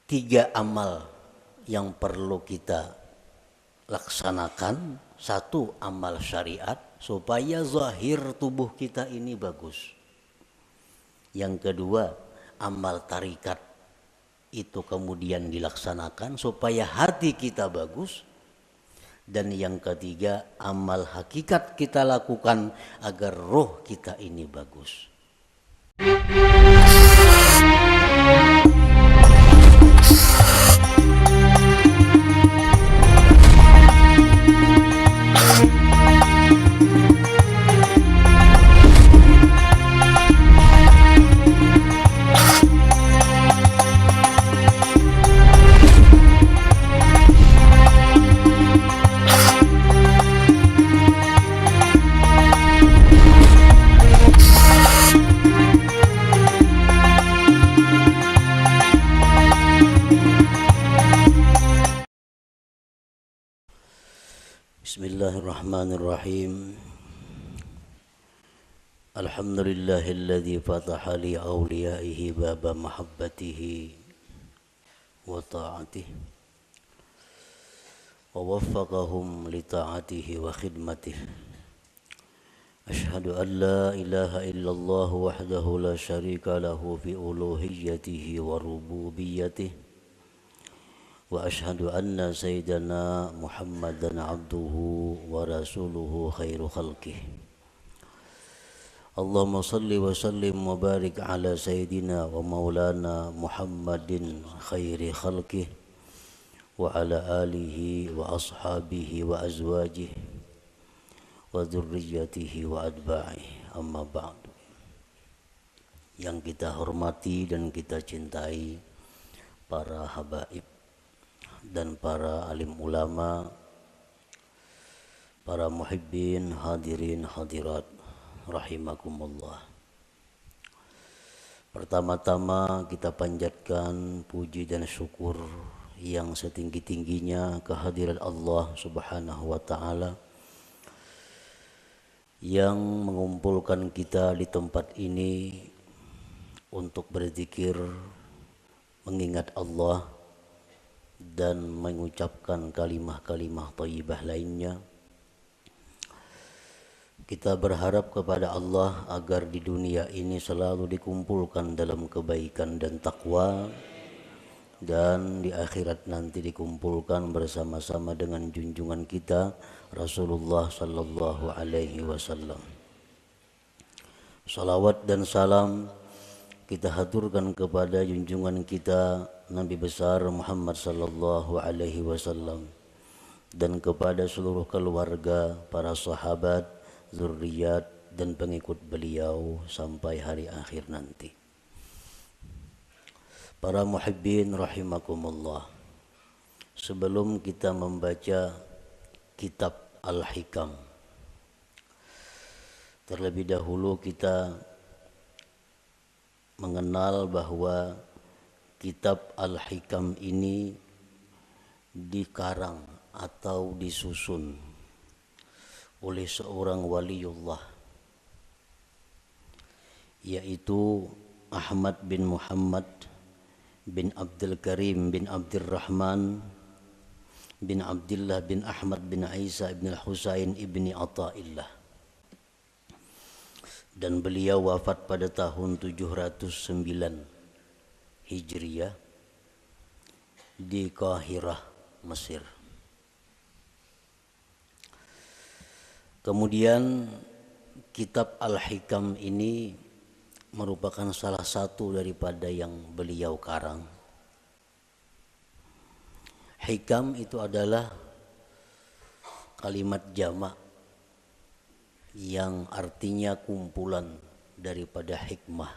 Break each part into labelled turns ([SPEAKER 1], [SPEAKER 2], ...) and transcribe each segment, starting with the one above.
[SPEAKER 1] tiga amal yang perlu kita laksanakan. Satu, amal syariat supaya zahir tubuh kita ini bagus. Yang kedua, amal tarikat itu kemudian dilaksanakan supaya hati kita bagus. Dan yang ketiga, amal hakikat kita lakukan agar roh kita ini bagus. Bismillahirrahmanirrahim. Alhamdulillahilladzi fataha li awliyaihi baba mahabbatihi wa ta'atihi wa waffaqahum li ta'atihi wa khidmatihi. Ashhadu an la ilaha illallah wahdahu la syarika lahu fi uluhiyyatihi wa rububiyyatihi. Wa ashhadu anna sayyidana Muhammadan abduhu wa rasuluhu khairu khalqih. Allahumma salli wa sallim wa barik ala sayyidina wa maulana Muhammadin khairi khalqih wa ala alihi wa ashabihi wa azwajihi wa dzurriyyatihi wa atba'ihi. Amma ba'du. Yang kita hormati dan kita cintai para habaib dan para alim ulama, para muhibbin, hadirin, hadirat, rahimakumullah. Pertama-tama kita panjatkan puji dan syukur yang setinggi-tingginya kehadirat Allah Subhanahu wa ta'ala yang mengumpulkan kita di tempat ini untuk berzikir, mengingat Allah dan mengucapkan kalimah-kalimah thayyibah lainnya. Kita berharap kepada Allah agar di dunia ini selalu dikumpulkan dalam kebaikan dan takwa, dan di akhirat nanti dikumpulkan bersama-sama dengan junjungan kita Rasulullah sallallahu alaihi wasallam. Salawat dan salam kita haturkan kepada junjungan kita Nabi besar Muhammad sallallahu alaihi wasallam dan kepada seluruh keluarga, para sahabat, zuriat dan pengikut beliau sampai hari akhir nanti. Para muhibbin rahimakumullah. Sebelum kita membaca kitab Al-Hikam, terlebih dahulu kita mengenal bahwa kitab Al-Hikam ini dikarang atau disusun oleh seorang waliullah, yaitu Ahmad bin Muhammad bin Abdul Karim bin Abdurrahman bin Abdullah bin Ahmad bin Isa bin Husain ibni Athaillah. Dan beliau wafat pada tahun 709 Hijriyah di Qahirah, Mesir. Kemudian kitab Al-Hikam ini merupakan salah satu daripada yang beliau karang. Hikam itu adalah kalimat jamak yang artinya kumpulan daripada hikmah.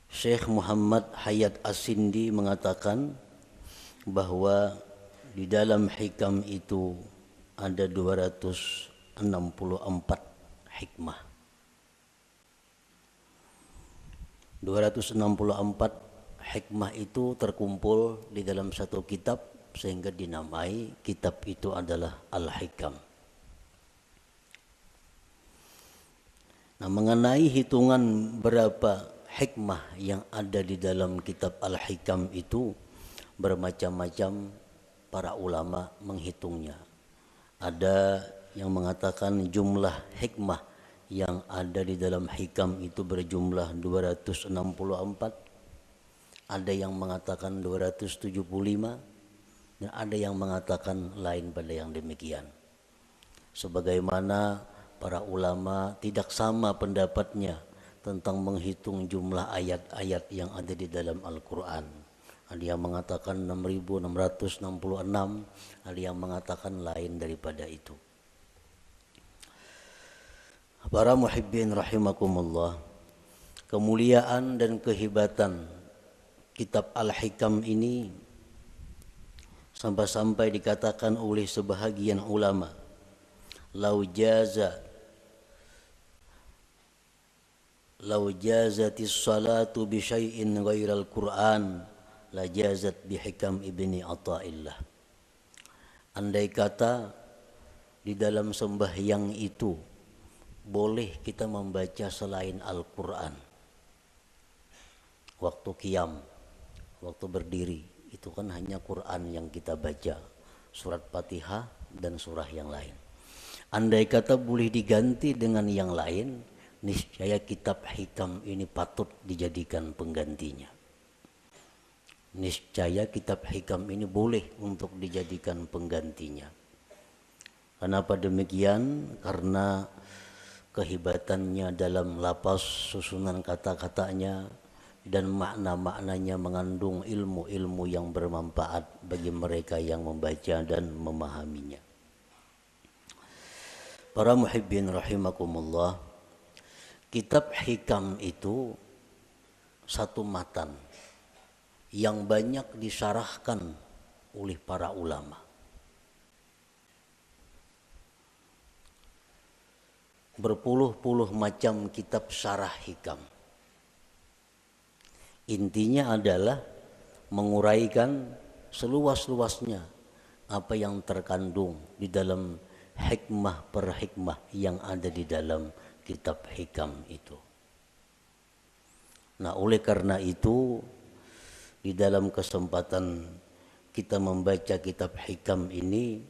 [SPEAKER 1] Syekh Muhammad Hayat As-Sindi mengatakan bahwa di dalam hikam itu ada 264 hikmah. 264 hikmah itu terkumpul di dalam satu kitab sehingga dinamai kitab itu adalah Al-Hikam. Nah, mengenai hitungan berapa hikmah yang ada di dalam kitab Al-Hikam itu bermacam-macam para ulama menghitungnya. Ada yang mengatakan jumlah hikmah yang ada di dalam hikam itu berjumlah 264. Ada yang mengatakan 275 dan ada yang mengatakan lain pada yang demikian. Sebagaimana para ulama tidak sama pendapatnya tentang menghitung jumlah ayat-ayat yang ada di dalam Al-Quran. Ada yang mengatakan 6.666, ada yang mengatakan lain daripada itu. Para muhibbin rahimakumullah, kemuliaan dan kehebatan kitab Al-Hikam ini sampai-sampai dikatakan oleh sebahagian ulama, lau jazatis salatu bi syai'in ghairal Qur'an la jazat bi hikam ibni Athaillah. Andai kata di dalam sembahyang itu boleh kita membaca selain Al-Quran, waktu qiyam, waktu berdiri, itu kan hanya Quran yang kita baca, surat Fatihah dan surah yang lain. Andai kata boleh diganti dengan yang lain, niscaya kitab Hikam ini patut dijadikan penggantinya. Niscaya kitab Hikam ini boleh untuk dijadikan penggantinya. Kenapa demikian? Karena kehebatannya dalam lapas, susunan kata-katanya, dan makna-maknanya mengandung ilmu-ilmu yang bermanfaat bagi mereka yang membaca dan memahaminya. Para muhibbin rahimakumullah, kitab Hikam itu satu matan yang banyak disyarahkan oleh para ulama. Berpuluh-puluh macam kitab syarah Hikam. Intinya adalah menguraikan seluas-luasnya apa yang terkandung di dalam hikmah per hikmah yang ada di dalam kitab Hikam itu. Nah, oleh karena itu di dalam kesempatan kita membaca kitab Hikam ini,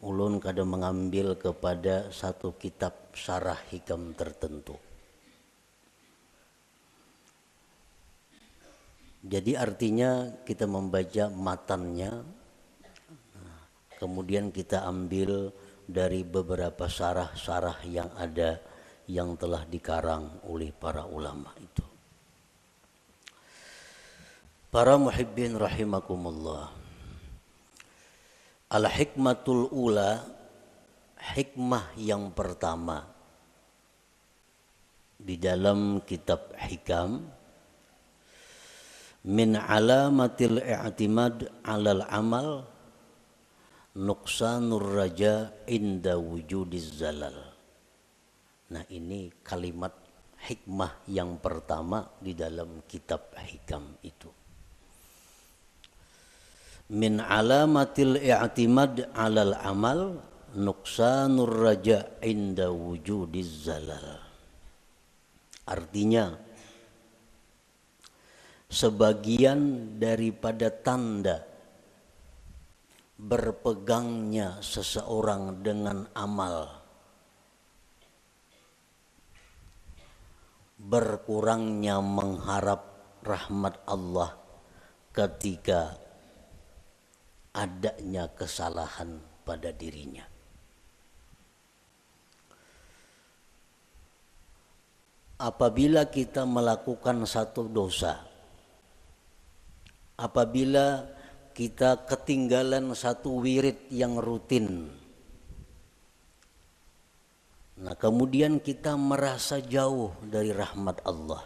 [SPEAKER 1] ulun kadang mengambil kepada satu kitab syarah Hikam tertentu. Jadi artinya kita membaca matannya, kemudian kita ambil dari beberapa syarah-syarah yang ada yang telah dikarang oleh para ulama itu. Para muhibbin rahimakumullah, al-hikmatul ula, hikmah yang pertama di dalam kitab Hikam, min alamatil i'timad 'alal amal nuqsanur raja inda wujudiz zalal. Nah, ini kalimat hikmah yang pertama di dalam kitab Hikam itu. Min alamatil i'timad 'alal amal nuqsanur raja inda wujudiz zalal. Artinya, sebagian daripada tanda berpegangnya seseorang dengan amal, berkurangnya mengharap rahmat Allah ketika adanya kesalahan pada dirinya. Apabila kita melakukan satu dosa, apabila kita ketinggalan satu wirid yang rutin, nah kemudian kita merasa jauh dari rahmat Allah,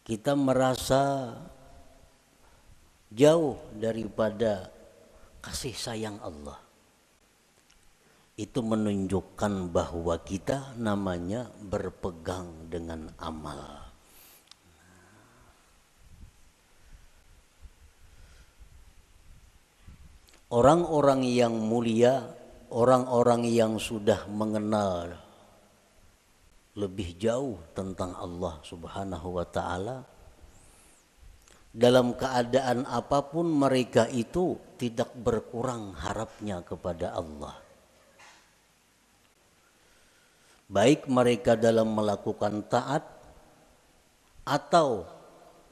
[SPEAKER 1] kita merasa jauh daripada kasih sayang Allah, itu menunjukkan bahwa kita namanya berpegang dengan amal. Orang-orang yang mulia, orang-orang yang sudah mengenal lebih jauh tentang Allah Subhanahu wa taala, dalam keadaan apapun mereka itu tidak berkurang harapnya kepada Allah. Baik mereka dalam melakukan taat atau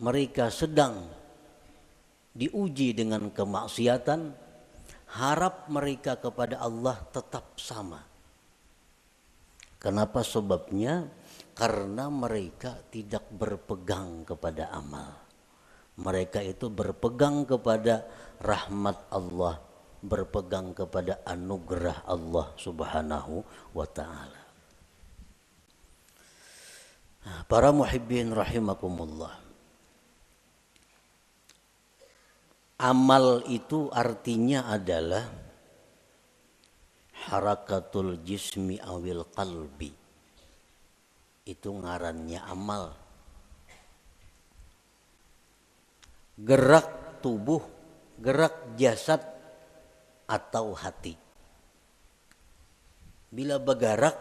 [SPEAKER 1] mereka sedang diuji dengan kemaksiatan, harap mereka kepada Allah tetap sama. Kenapa sebabnya? Karena mereka tidak berpegang kepada amal. Mereka itu berpegang kepada rahmat Allah, berpegang kepada anugerah Allah Subhanahu wa ta'ala. Para muhibbin rahimakumullah. Amal itu artinya adalah harakatul jismi awil qalbi. Itu ngarannya amal. Gerak tubuh, gerak jasad atau hati. Bila bergerak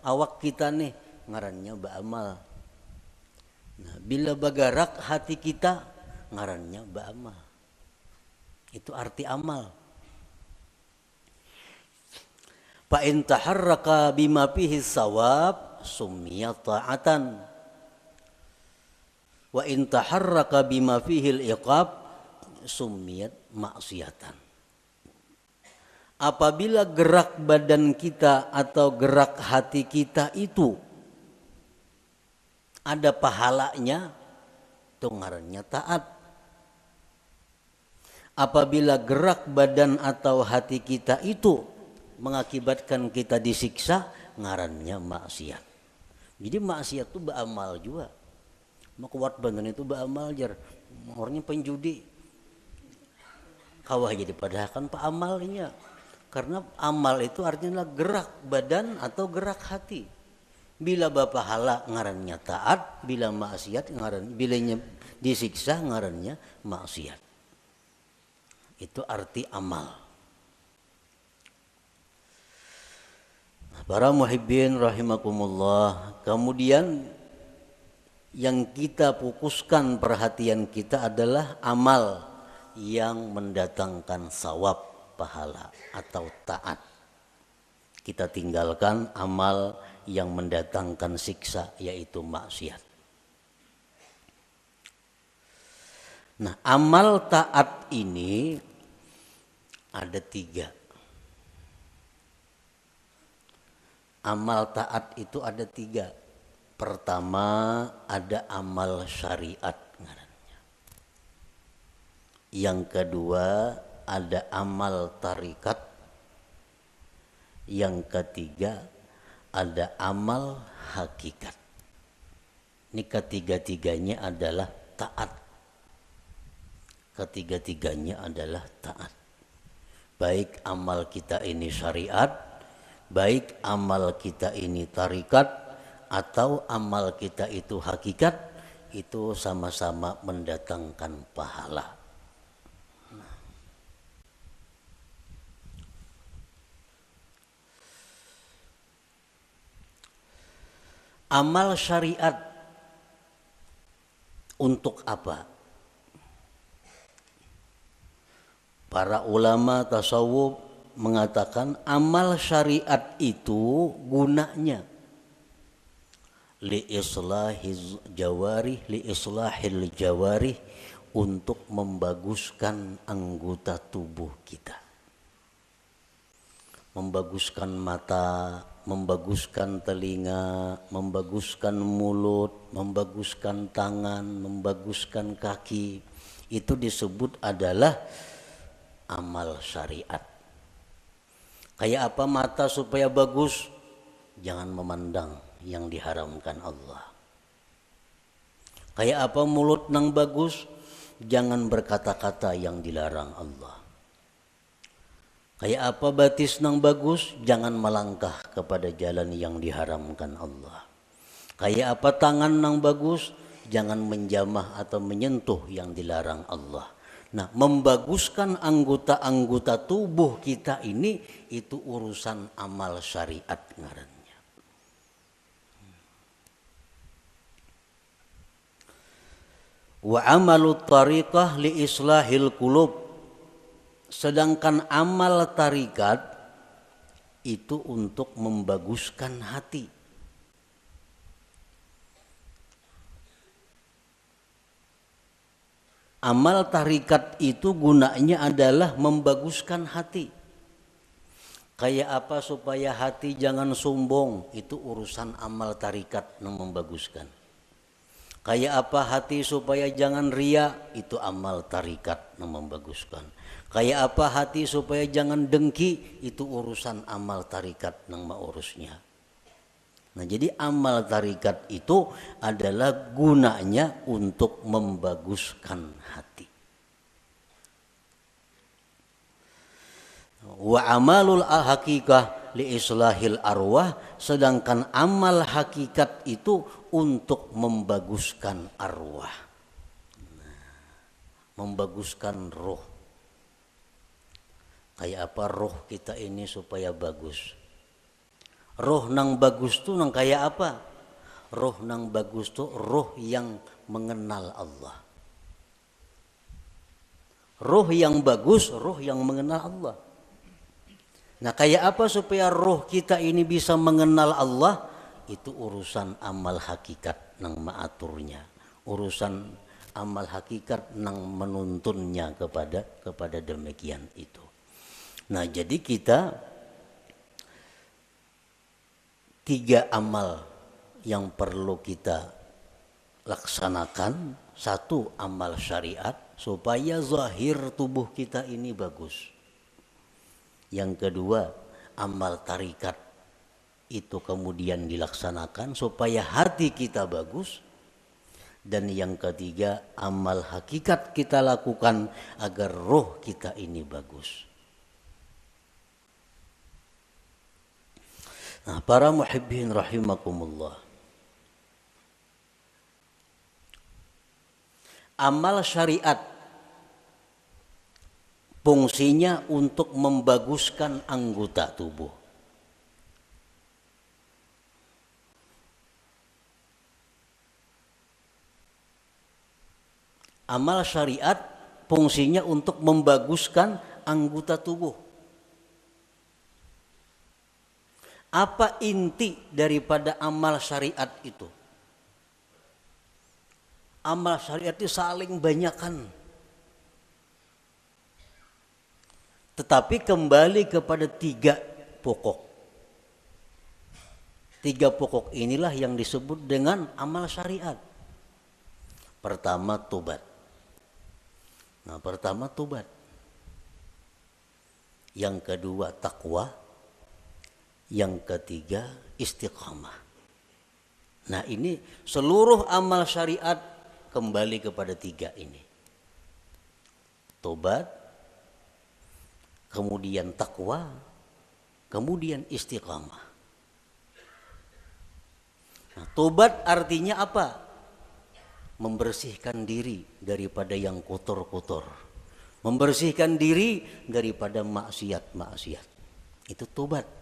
[SPEAKER 1] awak kita nih ngarannya ba'amal. Nah, bila bergerak hati kita ngarannya ba'amal. Itu arti amal. Fa in taharraka bima fihi sawab summiya ta'atan. Wa in taharraka bima fihi al-iqab summiyat maksiatan. Apabila gerak badan kita atau gerak hati kita itu ada pahalanya, itu ngarannya taat. Apabila gerak badan atau hati kita itu mengakibatkan kita disiksa, ngarannya maksiat. Jadi maksiat itu beramal juga. Makuat badan itu beramal jar. Orangnya penjudi. Kawah jadi padahal kan pak amalnya. Karena amal itu artinya gerak badan atau gerak hati. Bila bapahala ngarannya taat, bila maksiat ngaran, bilanya disiksa ngarannya maksiat. Itu arti amal. Para muhibbin rahimakumullah. Kemudian yang kita fokuskan perhatian kita adalah amal yang mendatangkan sawab, pahala atau taat. Kita tinggalkan amal yang mendatangkan siksa, yaitu maksiat. Nah, amal taat ini ada 3. Amal taat itu ada 3. Pertama ada amal syariat ngarannya. Yang kedua ada amal tarikat. Yang ketiga ada amal hakikat. Ini ketiga-tiganya adalah taat. Ketiga-tiganya adalah taat. Baik amal kita ini syariat, baik amal kita ini tarikat, atau amal kita itu hakikat, itu sama-sama mendatangkan pahala. Amal syariat untuk apa? Para ulama tasawuf mengatakan amal syariat itu gunanya li islahil jawarih, untuk membaguskan anggota tubuh kita. Membaguskan mata, membaguskan telinga, membaguskan mulut, membaguskan tangan, membaguskan kaki. Itu disebut adalah amal syariat. Kayak apa mata supaya bagus? Jangan memandang yang diharamkan Allah. Kayak apa mulut nang bagus? Jangan berkata-kata yang dilarang Allah. Kayak apa batis nang bagus? Jangan melangkah kepada jalan yang diharamkan Allah. Kayak apa tangan nang bagus? Jangan menjamah atau menyentuh yang dilarang Allah. Nah, membaguskan anggota-anggota tubuh kita ini itu urusan amal syariat ngarannya. Wa amalut tariqah li islahil qulub. Sedangkan amal tarikat itu untuk membaguskan hati. Amal tarikat itu gunanya adalah membaguskan hati. Kayak apa supaya hati jangan sombong, itu urusan amal tarikat yang membaguskan. Kayak apa hati supaya jangan ria, itu amal tarikat yang membaguskan. Kayak apa hati supaya jangan dengki, itu urusan amal tarikat yang mengurusnya. Nah, jadi amal tarikat itu adalah gunanya untuk membaguskan hati. Wa amalul hakikah li islahil arwah, sedangkan amal hakikat itu untuk membaguskan arwah. Membaguskan roh. Kayak apa roh kita ini supaya bagus? Roh nang bagus tuh nang kayak apa? Roh nang bagus tuh roh yang mengenal Allah. Roh yang bagus, roh yang mengenal Allah. Nah, kayak apa supaya roh kita ini bisa mengenal Allah? Itu urusan amal hakikat nang maaturnya. Urusan amal hakikat nang menuntunnya kepada demikian itu. Nah, jadi kita 3 amal yang perlu kita laksanakan. 1, amal syariat supaya zahir tubuh kita ini bagus. Yang kedua, amal tarikat itu kemudian dilaksanakan supaya hati kita bagus. Dan yang ketiga, amal hakikat kita lakukan agar roh kita ini bagus. Nah, para muhibbin rahimakumullah. Amal syariat fungsinya untuk membaguskan anggota tubuh. Amal syariat fungsinya untuk membaguskan anggota tubuh. Apa inti daripada amal syariat itu? Amal syariat itu saling banyakkan. Tetapi kembali kepada 3 pokok. 3 pokok inilah yang disebut dengan amal syariat. Pertama, tobat. Nah, pertama tobat. Yang kedua, takwa. Yang ketiga, istiqamah. Nah, ini seluruh amal syariat kembali kepada 3 ini. Tobat, kemudian takwa, kemudian istiqamah. Nah, tobat artinya apa? Membersihkan diri daripada yang kotor-kotor. Membersihkan diri daripada maksiat-maksiat. Itu tobat.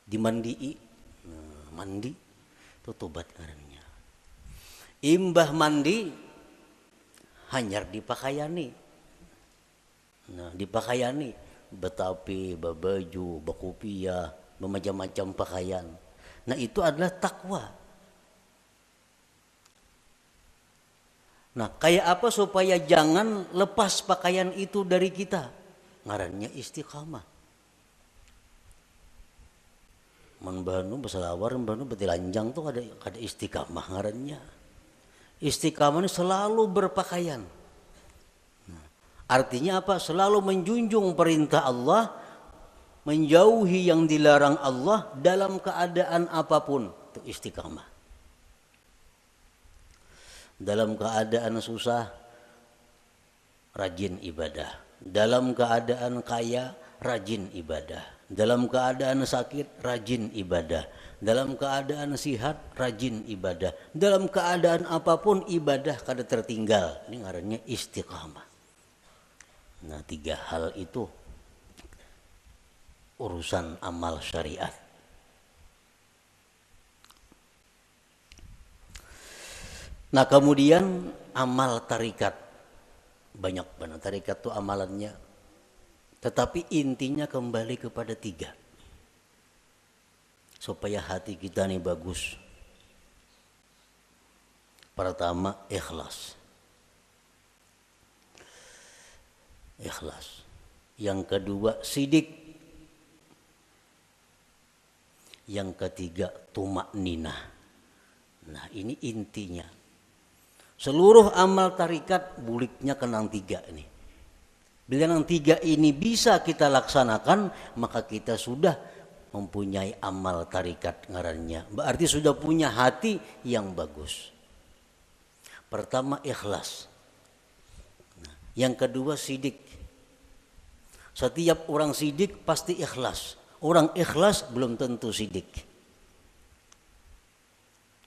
[SPEAKER 1] Dimandii, mandi itu tobat karena. Imbah mandi hanyar dipakaiani. Nah, dipakaiani betapi, babaju, bakupia, bermacam-macam pakaian. Nah, itu adalah takwa. Nah, kayak apa supaya jangan lepas pakaian itu dari kita? Ngarannya istiqamah. Manbanu beselawar, manbanu betilanjang tuh ada istiqamah ngarannya. Istiqamah ini selalu berpakaian. Nah, artinya apa? Selalu menjunjung perintah Allah, menjauhi yang dilarang Allah dalam keadaan apapun. Itu istiqamah. Dalam keadaan susah, rajin ibadah. Dalam keadaan kaya, rajin ibadah. Dalam keadaan sakit, rajin ibadah. Dalam keadaan sihat, rajin ibadah. Dalam keadaan apapun, ibadah kada tertinggal. Ini ngarannya istiqamah. Nah, 3 hal itu urusan amal syariat. Nah, kemudian amal tarikat. Banyak banget tarikat tuh amalannya. Tetapi intinya kembali kepada 3. Supaya hati kita nih bagus. Pertama, ikhlas. Ikhlas. Yang kedua, sidik. Yang ketiga, tumakninah. Nah, ini intinya. Seluruh amal tarikat buliknya kenang 3 ini. Bila yang 3 ini bisa kita laksanakan, maka kita sudah mempunyai amal tarikat ngarannya. Berarti sudah punya hati yang bagus. Pertama, ikhlas. Yang kedua, sidik. Setiap orang sidik pasti ikhlas. Orang ikhlas belum tentu sidik.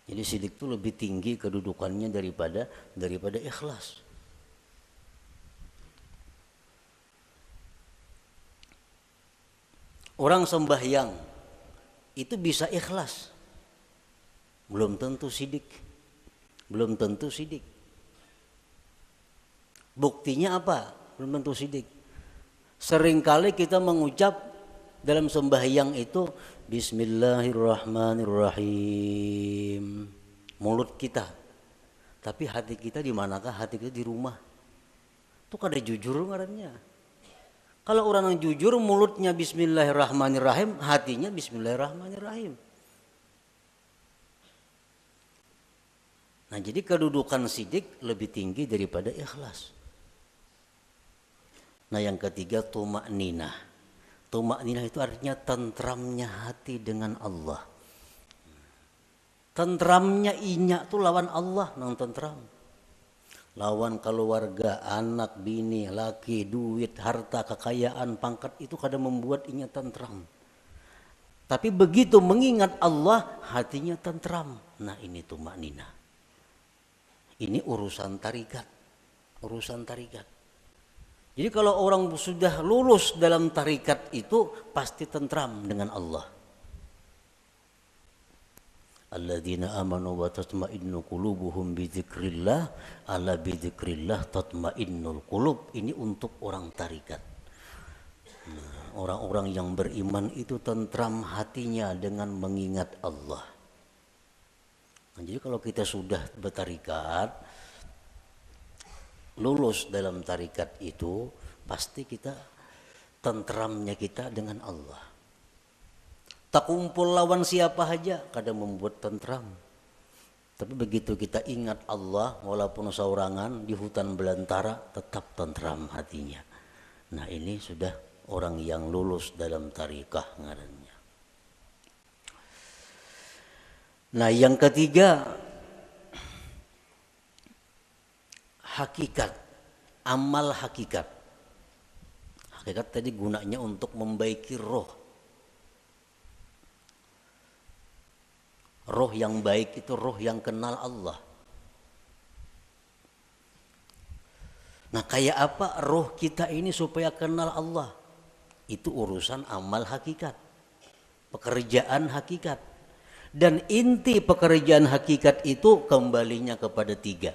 [SPEAKER 1] Jadi sidik itu lebih tinggi kedudukannya daripada ikhlas. Orang sembahyang itu bisa ikhlas. Belum tentu sidik. Belum tentu sidik. Buktinya apa? Belum tentu sidik. Seringkali kita mengucap dalam sembahyang itu Bismillahirrahmanirrahim. Mulut kita. Tapi hati kita di manakah? Hati kita di rumah. Itu kada jujur ngarannya. Kalau orang yang jujur mulutnya Bismillahirrahmanirrahim, hatinya Bismillahirrahmanirrahim. Nah, jadi kedudukan sidik lebih tinggi daripada ikhlas. Nah, yang ketiga tumakninah. Tumakninah itu artinya tentramnya hati dengan Allah. Tentramnya inya tuh lawan Allah nang tentram. Lawan keluarga, anak, bini, laki, duit, harta, kekayaan, pangkat itu kadang membuat inya tentram. Tapi begitu mengingat Allah, hatinya tentram. Nah, ini tumakninah. Ini urusan tarikat. Urusan tarikat. Jadi kalau orang sudah lulus dalam tarikat itu pasti tentram dengan Allah. Alladzina amanu wa tatma'innu qulubuhum bidzikrillah, ala bidzikrillah tatma'innul qulub. Ini untuk orang tarikat. Nah, orang-orang yang beriman itu tentram hatinya dengan mengingat Allah. Nah, jadi kalau kita sudah bertarikat, lulus dalam tarikat itu, pasti kita tentramnya kita dengan Allah. Tak kumpul lawan siapa saja, kadang membuat tentram. Tapi begitu kita ingat Allah, walaupun saurangan di hutan belantara, tetap tentram hatinya. Nah, ini sudah orang yang lulus dalam tarikah ngarannya. Nah, yang ketiga, hakikat, amal hakikat. Hakikat tadi gunanya untuk membaiki roh. Roh yang baik itu roh yang kenal Allah. Nah, kayak apa roh kita ini supaya kenal Allah? Itu urusan amal hakikat, pekerjaan hakikat. Dan inti pekerjaan hakikat itu kembalinya kepada 3.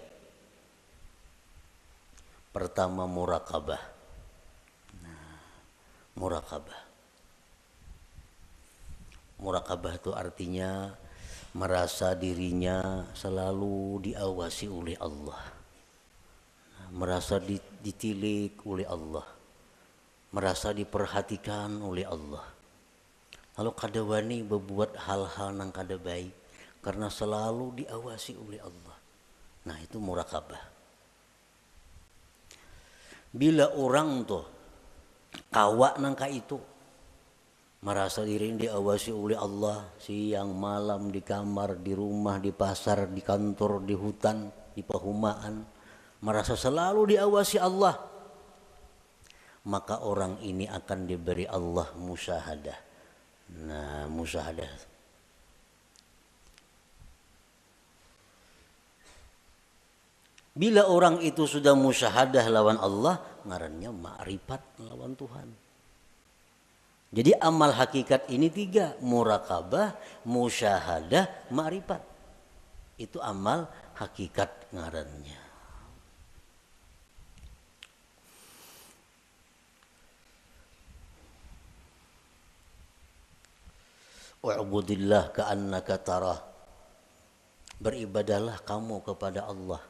[SPEAKER 1] Pertama, murakabah. Nah, murakabah. Murakabah itu artinya merasa dirinya selalu diawasi oleh Allah. Nah, merasa ditilik oleh Allah. Merasa diperhatikan oleh Allah. Lalu kada wani berbuat hal-hal yang kada baik karena selalu diawasi oleh Allah. Nah, itu murakabah. Bila orang tuh kawak nangka itu merasa diri diawasi oleh Allah siang malam, di kamar, di rumah, di pasar, di kantor, di hutan, di perumahan, merasa selalu diawasi Allah, maka orang ini akan diberi Allah musyahadah. Nah, musyahadah. Bila orang itu sudah musyahadah lawan Allah, ngarannya ma'rifat lawan Tuhan. Jadi amal hakikat ini 3, murakabah, musyahadah, ma'rifat. Itu amal hakikat ngarannya. U'budillah ka'annaka tarah. Beribadahlah kamu kepada Allah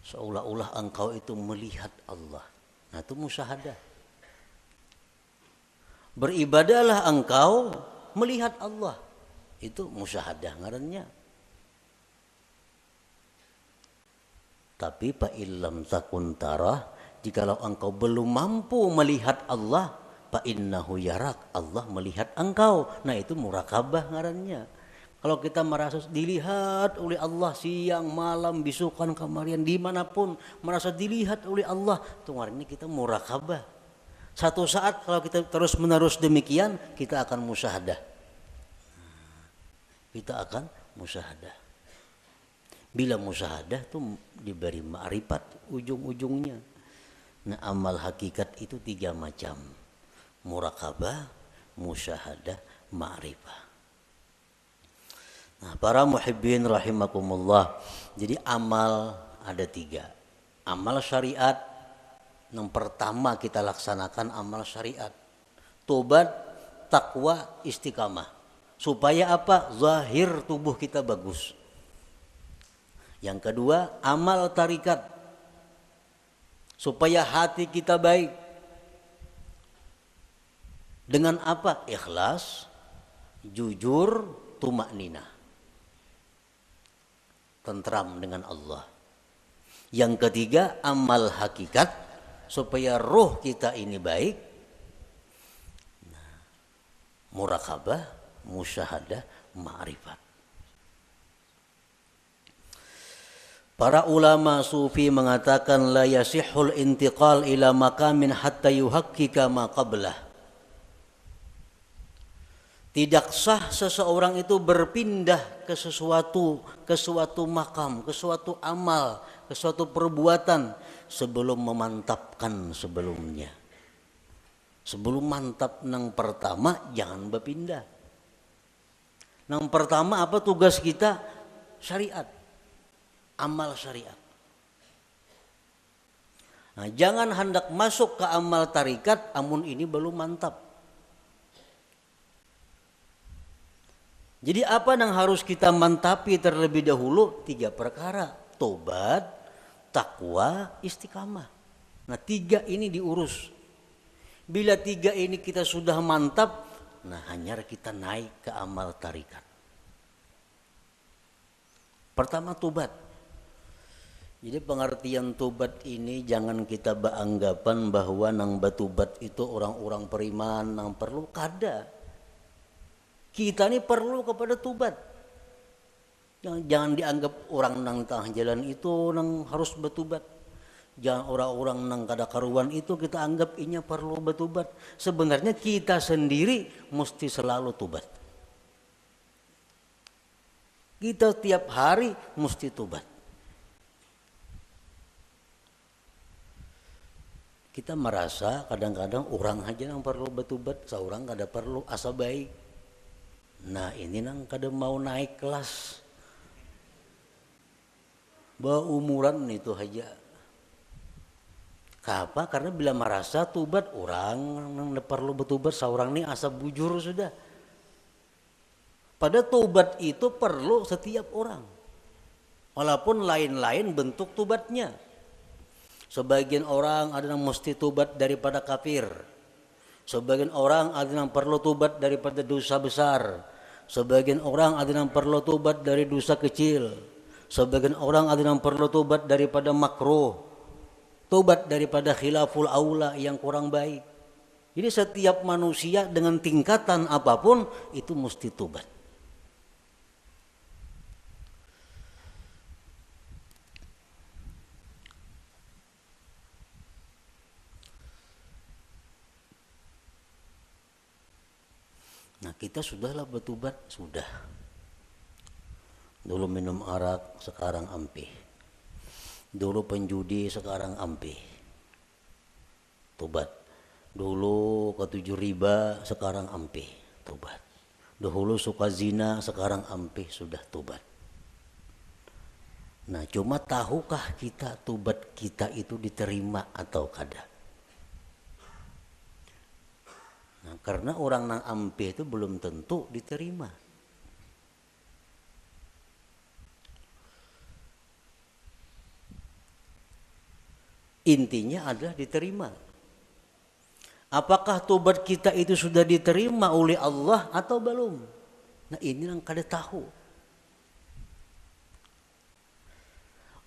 [SPEAKER 1] seolah-olah engkau itu melihat Allah. Nah, itu musyahadah. Beribadahlah engkau melihat Allah. Itu musyahadah ngarannya. Tapi fa illam takun tarah, jikalau engkau belum mampu melihat Allah, fa innahu yarak, Allah melihat engkau. Nah, itu murakabah ngarannya. Kalau kita merasa dilihat oleh Allah siang, malam, bisukan, kamarian, dimanapun merasa dilihat oleh Allah, itu ngarannya kita murakabah. Satu saat kalau kita terus menerus demikian, kita akan musyahadah. Kita akan musyahadah. Bila musyahadah itu diberi ma'rifat ujung-ujungnya. Nah, amal hakikat itu 3 macam. Murakabah, musyahadah, ma'rifah. Nah, para muhibbin rahimakumullah. Jadi amal ada 3. Amal syariat, yang pertama kita laksanakan amal syariat. Tobat, takwa, istiqamah. Supaya apa? Zahir tubuh kita bagus. Yang kedua, amal tarikat. Supaya hati kita baik. Dengan apa? Ikhlas, jujur, tumakninah. Tentram dengan Allah. Yang ketiga, amal hakikat. Supaya roh kita ini baik. Nah, murakabah, musyahadah, ma'rifat. Para ulama sufi mengatakan la yasihul intiqal ila maqamin hatta yuhaqqika ma qablah. Tidak sah seseorang itu berpindah ke suatu makam, ke suatu amal, ke suatu perbuatan sebelum memantapkan sebelumnya. Sebelum mantap nang pertama jangan berpindah. Nang pertama apa tugas kita? Syariat. Amal syariat. Nah, jangan hendak masuk ke amal tarikat amun ini belum mantap. Jadi apa yang harus kita mantapi terlebih dahulu? 3 perkara. Tobat, takwa, istiqamah. Nah, 3 ini diurus. Bila 3 ini kita sudah mantap, nah hanya kita naik ke amal tarikat. Pertama tobat. Jadi pengertian tobat ini jangan kita beranggapan bahwa nang batubat itu orang-orang periman nang perlu kada. Kita ini perlu kepada tobat. Jangan dianggap orang nang tengah jalan itu nang harus bertobat. Jangan orang-orang nang kada karuan itu kita anggap inya perlu bertobat. Sebenarnya kita sendiri mesti selalu tobat. Kita tiap hari mesti tobat. Kita merasa kadang-kadang orang aja yang perlu bertobat, seorang kada perlu asa baik. Nah, ini nang kada mau naik kelas. Umuran itu aja. Kenapa? Karena bila merasa tobat orang nang perlu bertobat, seorang ini asa bujur sudah. Pada tobat itu perlu setiap orang. Walaupun lain-lain bentuk tobatnya. Sebagian orang ada yang mesti tobat daripada kafir. Sebagian orang ada yang perlu tobat daripada dosa besar. Sebagian orang ada yang perlu tobat dari dosa kecil. Sebagian orang ada yang perlu tobat daripada makruh. Tobat daripada khilaful aula yang kurang baik. Jadi setiap manusia dengan tingkatan apapun itu mesti tobat. Nah, kita sudahlah bertobat, sudah. Dulu minum arak, sekarang ampih. Dulu penjudi, sekarang ampih. Tobat. Dulu ketujuh riba, sekarang ampih. Tobat. Dahulu suka zina, sekarang ampih, sudah tobat. Nah, cuma tahukah kita tobat kita itu diterima atau kada? Nah, karena orang nang ampe itu belum tentu diterima. Intinya adalah diterima. Apakah tobat kita itu sudah diterima oleh Allah atau belum? Nah ini yang kada tahu.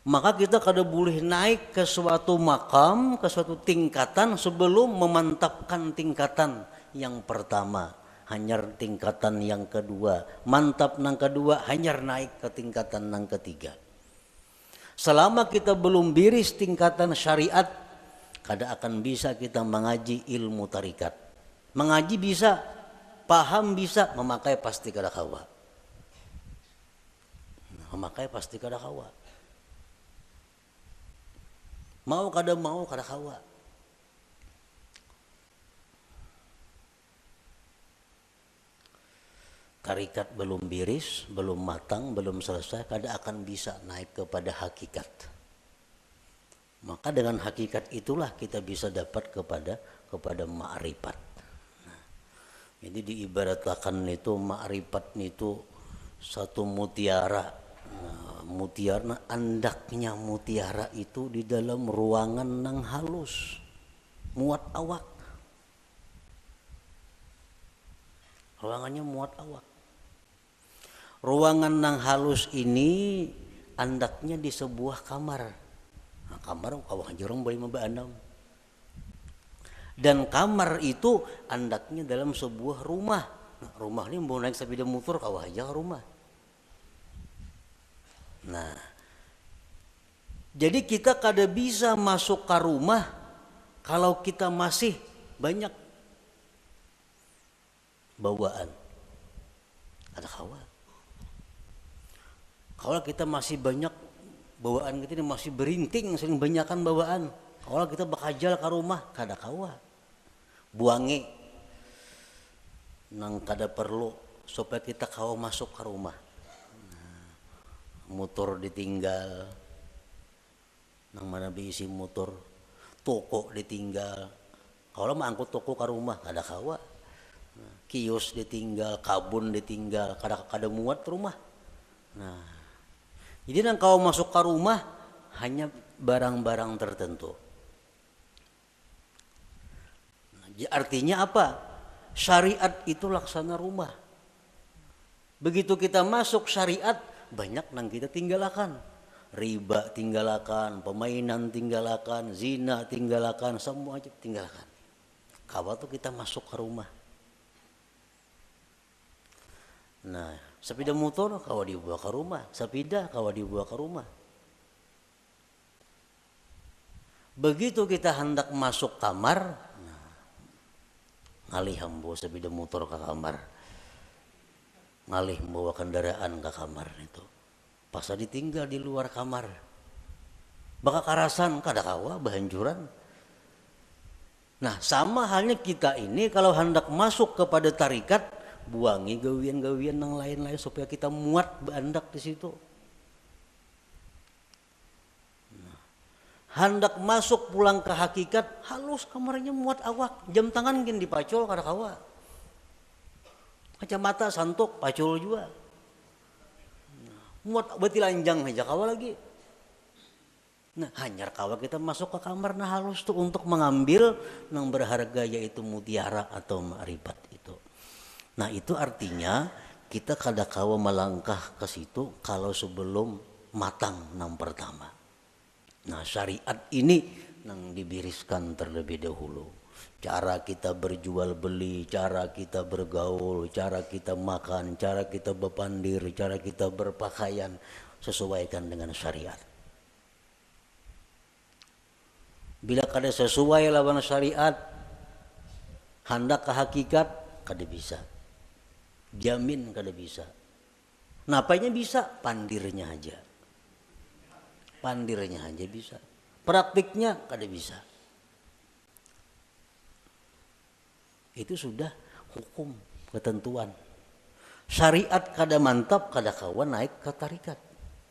[SPEAKER 1] Maka kita kada boleh naik ke suatu makam, ke suatu tingkatan sebelum memantapkan tingkatan yang pertama. Hanyar tingkatan yang kedua. Mantap nang kedua, hanyar naik ke tingkatan nang ketiga. Selama kita belum biris tingkatan syariat, kada akan bisa kita mengaji ilmu tarikat. Mengaji bisa, paham bisa, memakai pasti kada kawa. Memakai pasti kada kawa. Mau kada kawa. Tarikat belum biris, belum matang, belum selesai, kada akan bisa naik kepada hakikat. Maka dengan hakikat itulah kita bisa dapat kepada ma'rifat. Nah, jadi diibaratkan itu ma'rifat itu satu mutiara. Nah, mutiara, andaknya mutiara itu di dalam ruangan nang halus, muat awak. Ruangannya muat awak. Ruangan nang halus ini andaknya di sebuah kamar. Nah, kamar kawah jorong boleh membaandam. Dan kamar itu andaknya dalam sebuah rumah. Nah, rumah ini mau naik sepeda motor kawah aja rumah. Nah, jadi kita kada bisa masuk ke rumah kalau kita masih banyak bawaan. Ada kawan. Kalau kita masih banyak bawaan kita ini masih berinting, sering banyakan bawaan. Kalau kita bakajal ke rumah, kada kawa. Buangi nang kada perlu supaya kita kawa masuk ke rumah. Nah, motor ditinggal, nang mana diisi motor, toko ditinggal. Kalau mangkut toko ke rumah, kada kawa. Nah, kios ditinggal, kabun ditinggal, kada muat rumah. Nah, jadi nang kau masuk ke rumah hanya barang-barang tertentu. Nah, artinya apa? Syariat itu laksana rumah. Begitu kita masuk syariat, banyak nang kita tinggalkan. Riba tinggalkan, permainan tinggalkan, zina tinggalkan, semua aja tinggalkan. Kawa tuh kita masuk ke rumah. Nah, sepeda motor kawa dibawa ke rumah, sepeda kawa dibawa ke rumah. Begitu kita hendak masuk kamar, nah, ngalih bawa sepeda motor ke kamar, ngalih bawa kendaraan ke kamar itu, pas ditinggal di luar kamar, bakal karasan kada kawa bahanjuran. Nah, sama halnya kita ini kalau hendak masuk kepada tarikat, buangi gawian-gawian yang lain-lain supaya kita muat bandak di situ. Nah, hendak masuk pulang ke hakikat, halus kamarnya muat awak, jam tangan gin dipacul kada kawa. Kacamata santok pacul juga. Nah, muat beti lanjang aja kawa lagi. Nah, hanyar kawa kita masuk ke kamar nah halus tuh untuk mengambil yang berharga yaitu mutiara atau ma'rifat itu. Nah itu artinya kita kada kawa melangkah ke situ kalau sebelum matang nang pertama. Nah syariat ini nang dibiriskan terlebih dahulu. Cara kita berjual beli, cara kita bergaul, cara kita makan, cara kita berpandir, cara kita berpakaian sesuaikan dengan syariat. Bila kada sesuai lawan syariat, hendak ke hakikat kada bisa. Jamin kada bisa. Napanya bisa? Pandirnya aja. Pandirnya aja bisa. Praktiknya kada bisa. Itu sudah hukum, ketentuan. Syariat kada mantap, kada kawan naik ke tarikat.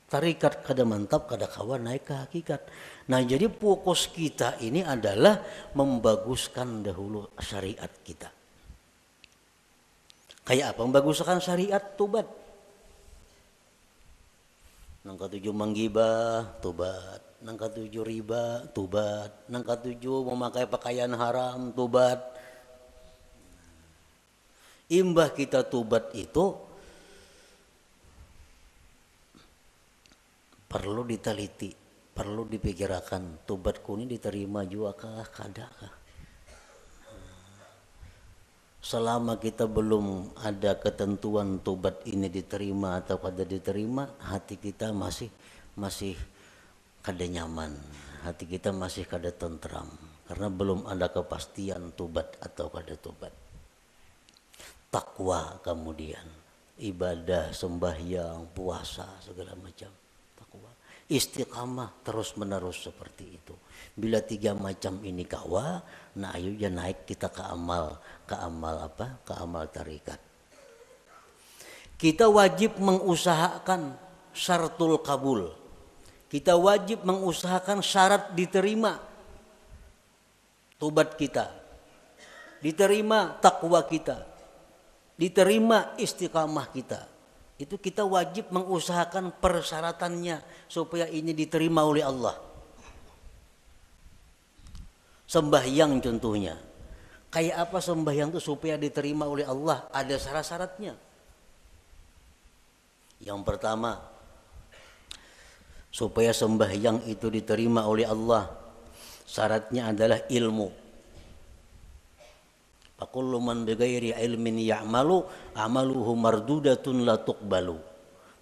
[SPEAKER 1] Tarikat kada mantap, kada kawan naik ke hakikat. Nah jadi fokus kita ini adalah membaguskan dahulu syariat kita. Kayak apa? Membaguskan syariat, tobat. Nang katujuh manggibah, tobat. Nang katujuh riba, tobat. Nang katujuh memakai pakaian haram, tobat. Imbah kita tobat itu perlu diteliti, perlu dipikirkan. Tobatku ini diterima juga kah, kada kah? Selama kita belum ada ketentuan tobat ini diterima atau kada diterima, hati kita masih kada nyaman, hati kita masih kada tentram karena belum ada kepastian tobat atau kada tobat. Takwa kemudian ibadah, sembahyang, puasa segala macam, takwa, istiqamah terus menerus seperti itu. Bila 3 macam ini kawa, nah ayo ya naik kita ke amal apa? Ke amal tarikat. Kita wajib mengusahakan syaratul kabul. Kita wajib mengusahakan syarat diterima tobat kita, diterima takwa kita, diterima istiqamah kita. Itu kita wajib mengusahakan persyaratannya supaya ini diterima oleh Allah. Sembahyang contohnya. Kayak apa sembahyang itu supaya diterima oleh Allah? Ada syarat-syaratnya. Yang pertama, supaya sembahyang itu diterima oleh Allah, syaratnya adalah ilmu. Fakullu man bighairi ilmin ya'malu amaluhu mardudatun la tuqbalu.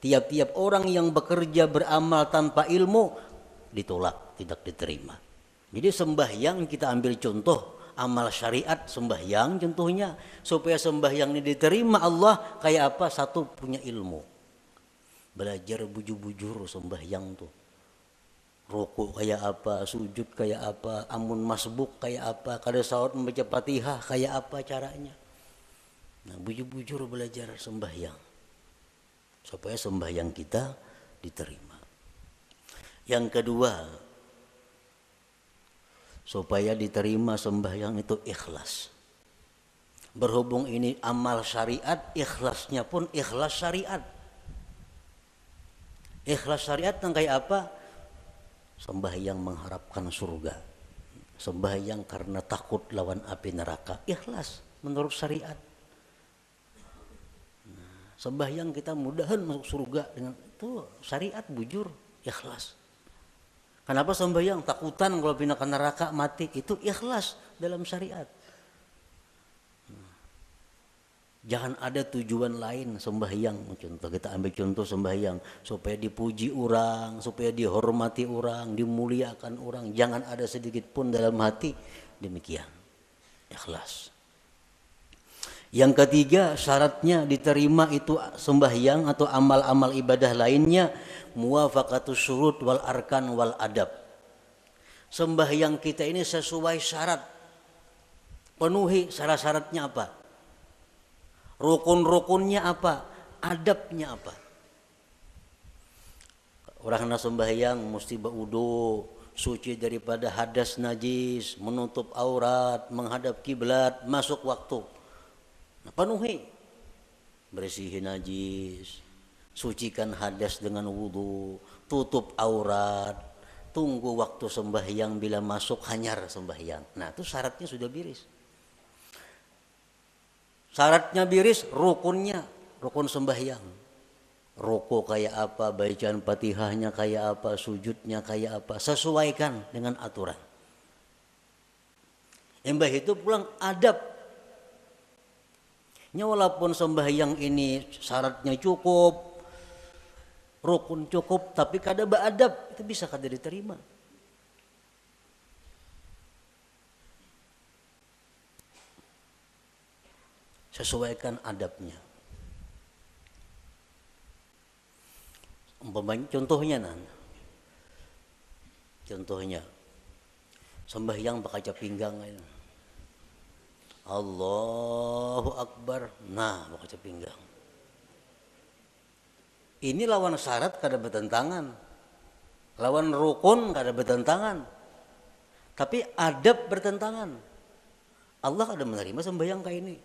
[SPEAKER 1] Tiap-tiap orang yang bekerja beramal tanpa ilmu ditolak, tidak diterima. Jadi sembahyang kita ambil contoh amal syariat sembahyang contohnya, supaya sembahyang ini diterima Allah kayak apa? Satu, punya ilmu. Belajar bujur-bujur sembahyang tuh. Rukuk kayak apa, sujud kayak apa, amun masbuk kayak apa, kada salat membaca Fatihah kayak apa caranya. Nah, bujur-bujur belajar sembahyang supaya sembahyang kita diterima. Yang kedua, supaya diterima sembahyang itu ikhlas. Berhubung ini amal syariat, ikhlasnya pun ikhlas syariat. Ikhlas syariat yang kayak apa? Sembahyang mengharapkan surga, sembahyang karena takut lawan api neraka, ikhlas menurut syariat. Sembahyang kita mudahan masuk surga dengan itu syariat bujur, ikhlas. Kenapa sembahyang? Takutan kalau pindah ke neraka mati, itu ikhlas dalam syariat. Jangan ada tujuan lain sembahyang. Contoh kita ambil contoh sembahyang supaya dipuji orang, supaya dihormati orang, dimuliakan orang. Jangan ada sedikit pun dalam hati demikian. Ikhlas. Yang ketiga, syaratnya diterima itu sembahyang atau amal-amal ibadah lainnya muwafaqatus syurut wal arkan wal adab. Sembahyang kita ini sesuai syarat. Penuhi syarat-syaratnya apa? Rukun-rukunnya apa? Adabnya apa? Orang nak sembahyang mesti berwudu, suci daripada hadas najis, menutup aurat, menghadap kiblat, masuk waktu. Nah, penuhi. Bersihin najis, sucikan hadas dengan wudu, tutup aurat, tunggu waktu sembahyang, bila masuk hanyar sembahyang. Nah, itu syaratnya sudah biris. Syaratnya biris, rukunnya, rukun sembahyang. Ruku kayak apa, bacaan Fatihahnya kayak apa, sujudnya kayak apa, sesuaikan dengan aturan. Embah itu pulang adab. Walaupun sembahyang ini syaratnya cukup, rukun cukup, tapi kada beradab, itu bisa kada diterima. Sesuaikan adabnya. Contohnya contohnya sembahyang berkaca pinggang, Allahu Akbar, nah berkaca pinggang. Ini lawan syarat kada bertentangan, lawan rukun kada bertentangan, tapi adab bertentangan. Allah kada menerima sembahyang kayak ini.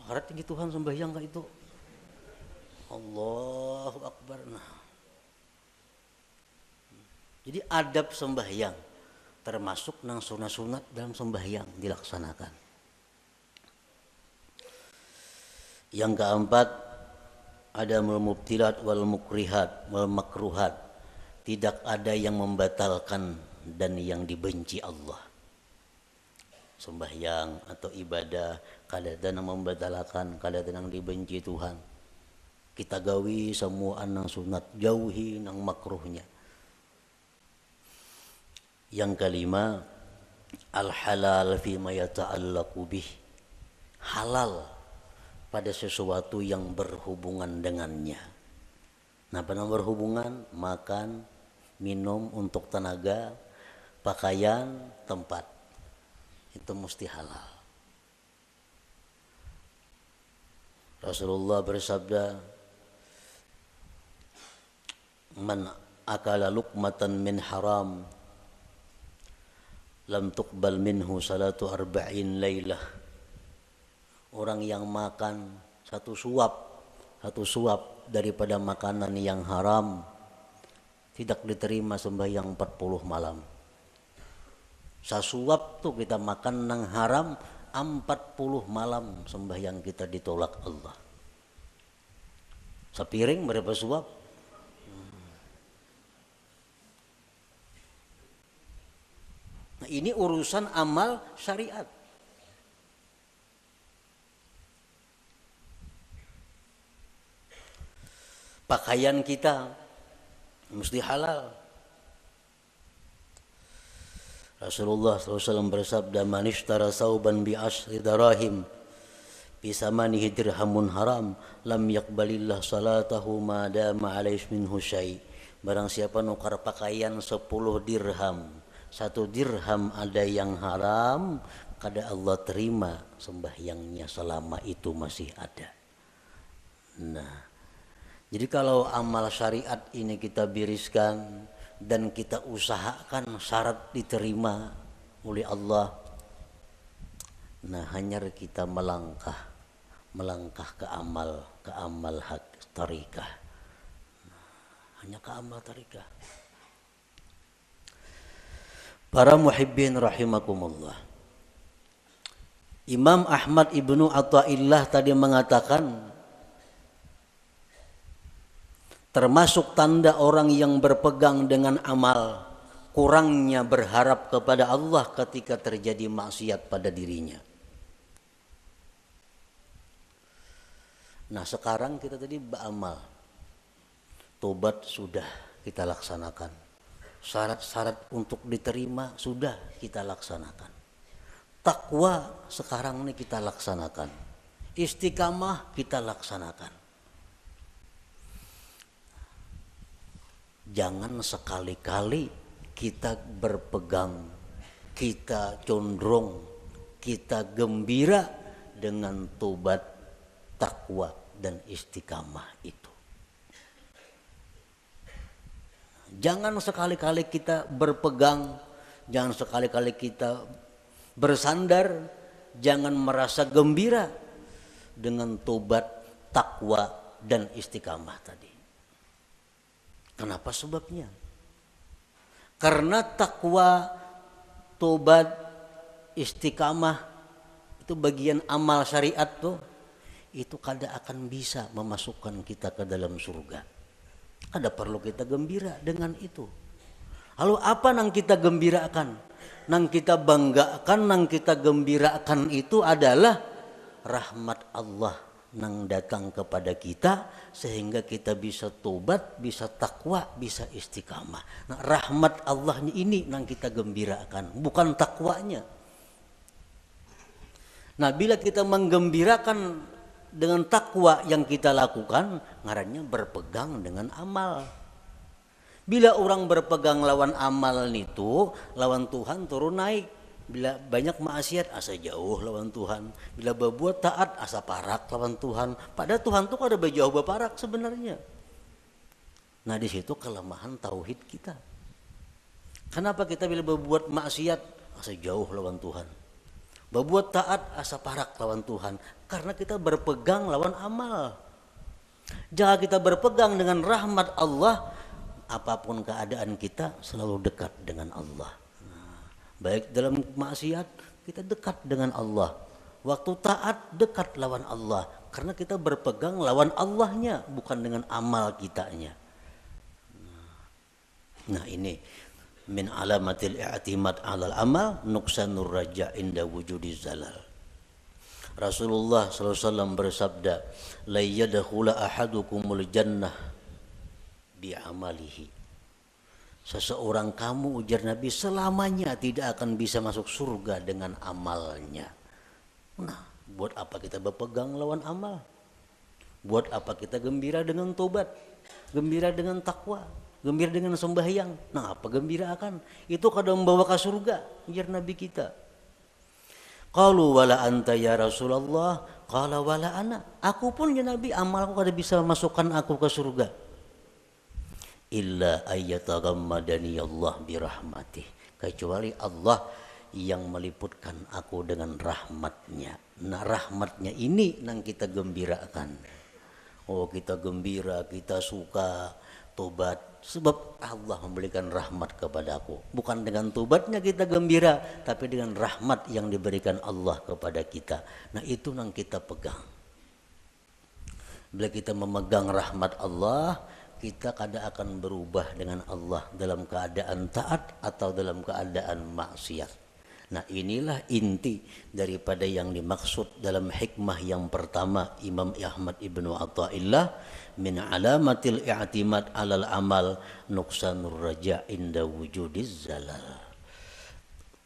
[SPEAKER 1] Harap tinggi Tuhan sembahyang kah itu? Allahu Akbar. Nah, jadi adab sembahyang termasuk nang sunat-sunat dalam sembahyang dilaksanakan. Yang keempat, ada mubtilat wal mukrihat wal makruhat. Tidak ada yang membatalkan dan yang dibenci Allah. Sembahyang atau ibadah kadang-kadang membatalkan, kadang-kadang dibenci Tuhan. Kita gawi semua nang sunat, jauhi nang makruhnya. Yang kelima, al halal fi ma yata'allaqu bih. Halal pada sesuatu yang berhubungan dengannya. Nah, pada berhubungan, makan, minum untuk tenaga, pakaian, tempat. Itu mesti halal. Rasulullah bersabda, man akala luqmatan min haram lam tuqbal minhu salatu arba'in lailah. Orang yang makan satu suap daripada makanan yang haram tidak diterima sembahyang 40 malam. Sasuap tuh kita makan nang haram 40 malam sembahyang kita ditolak Allah. Sepiring berapa suap? Nah, ini urusan amal syariat. Pakaian kita mesti halal. Rasulullah SAW bersabda, man ishtara sauban bi asyri darahim bisamanihi dirhamun haram lam yaqbalillah salatahu ma dama alaihi minhu syai. Barang siapa nukar pakaian 10 dirham, 1 dirham ada yang haram, kada Allah terima sembahyangnya selama itu masih ada. Nah, jadi kalau amal syariat ini kita biriskan dan kita usahakan syarat diterima oleh Allah, nah hanya kita melangkah ke amal hak tarikah, hanya ke amal tarikah. Para muhibbin rahimakumullah, Imam Ahmad ibnu Athaillah tadi mengatakan, termasuk tanda orang yang berpegang dengan amal, kurangnya berharap kepada Allah ketika terjadi maksiat pada dirinya. Nah, sekarang kita tadi beramal, tobat sudah kita laksanakan, syarat-syarat untuk diterima sudah kita laksanakan, takwa sekarang ini kita laksanakan, istiqamah kita laksanakan. Jangan sekali-kali kita berpegang, kita condong, kita gembira dengan tobat, takwa dan istiqamah itu. Jangan sekali-kali kita berpegang, jangan sekali-kali kita bersandar, jangan merasa gembira dengan tobat, takwa dan istiqamah tadi. Kenapa sebabnya? Karena takwa, tobat, istiqamah itu bagian amal syariat tuh, itu kada akan bisa memasukkan kita ke dalam surga. Kada perlu kita gembira dengan itu. Lalu apa nang kita gembirakan? Nang kita banggakan, nang kita gembirakan itu adalah rahmat Allah nang datang kepada kita sehingga kita bisa tobat, bisa takwa, bisa istiqamah. Nah, rahmat Allahnya ini nang kita gembirakan, bukan takwanya. Nah, bila kita menggembirakan dengan takwa yang kita lakukan, ngarannya berpegang dengan amal. Bila orang berpegang lawan amal itu, lawan Tuhan turun naik. Bila banyak maksiat asa jauh lawan Tuhan. Bila berbuat taat asa parak lawan Tuhan. Padahal Tuhan tuh ada jauh berparak sebenarnya. Nah, di situ kelemahan tauhid kita. Kenapa kita bila berbuat maksiat asa jauh lawan Tuhan? Berbuat taat asa parak lawan Tuhan karena kita berpegang lawan amal. Jika kita berpegang dengan rahmat Allah, apapun keadaan kita selalu dekat dengan Allah. Baik dalam maksiat kita dekat dengan Allah. Waktu taat dekat lawan Allah karena kita berpegang lawan Allahnya bukan dengan amal kitanya. Nah ini min alamatil i'timad 'alal amal nuqsanur raja inda wujudi zalal. Rasulullah SAW bersabda, la yadkhula ahadukumul jannah bi amalihi. Seseorang kamu, ujar Nabi, selamanya tidak akan bisa masuk surga dengan amalnya. Nah, buat apa kita berpegang lawan amal? Buat apa kita gembira dengan tobat, gembira dengan takwa, gembira dengan sembahyang? Nah, apa gembira akan? Itu kadang membawa ke surga, ujar Nabi kita. Qalu wala anta ya Rasulullah, qala wala ana. Aku pun ya Nabi, amalku kada bisa masukkan aku ke surga. Illa ayyatagammadani Allah birahmatih, kecuali Allah yang meliputkan aku dengan rahmatnya. Nah rahmatnya ini yang kita gembirakan. Oh kita gembira, kita suka tobat sebab Allah memberikan rahmat kepada aku. Bukan dengan tobatnya kita gembira, tapi dengan rahmat yang diberikan Allah kepada kita. Nah itu yang kita pegang. Bila kita memegang rahmat Allah, kita kadang akan berubah dengan Allah dalam keadaan taat atau dalam keadaan maksiat. Nah inilah inti daripada yang dimaksud dalam hikmah yang pertama Imam Ahmad Ibnu Athaillah, min alamatil i'timad 'alal amal nuqsanur raja inda wujudiz zalal.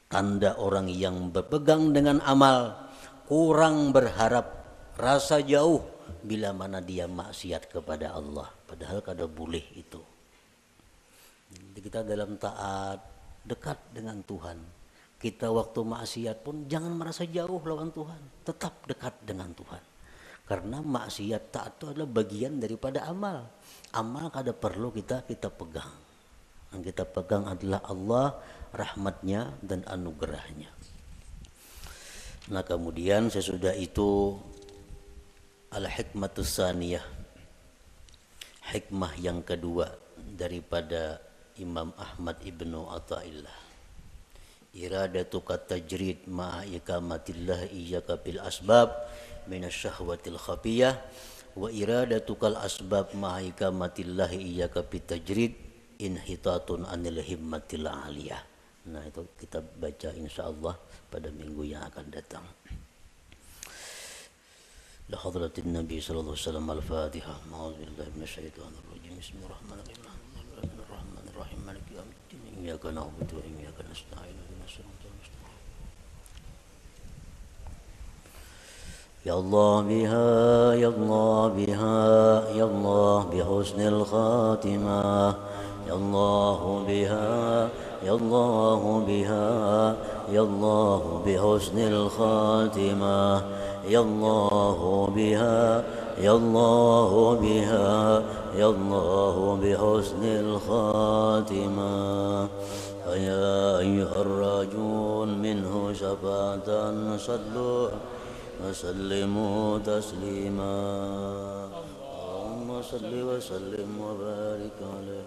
[SPEAKER 1] Tanda orang yang berpegang dengan amal, kurang berharap, rasa jauh bila mana dia maksiat kepada Allah, padahal kada boleh itu. Jadi kita dalam taat dekat dengan Tuhan. Kita waktu maksiat pun jangan merasa jauh lawan Tuhan, tetap dekat dengan Tuhan. Karena maksiat taat itu adalah bagian daripada amal. Amal kada perlu kita pegang. Yang kita pegang adalah Allah, rahmatnya dan anugerahnya. Nah kemudian sesudah itu al-hikmatus saniyah, hikmah yang kedua daripada Imam Ahmad Ibnu Athaillah, iradatuka tajrid ma'a ikamatillah iyyaka bil asbab minasyahwatil khafiyah wa iradatukal asbab ma'a ikamatillah iyyaka bit tajrid inhitatun anil himmatil aliyah. Nah itu kita baca insyaallah pada minggu yang akan datang. لحضرة النبي صلى الله عليه وسلم الفاتحة. أعوذ بالله من الشيطان الرجيم. بسم الله الرحمن الرحيم. مالك يوم الدين. إياك نعبد وإياك نستعين. اهدنا الصراط المستقيم. يا الله بها يا الله بها يا الله بحسن الخاتمة يا الله بها يا الله بها يا الله بحسن الخاتمة يا الله بها يا الله بها يا الله بحسن الخاتمة فيا أيها الراجون منه شفاعة صلوا وسلموا تسليما اللهم صل وسلم وبارك عليه.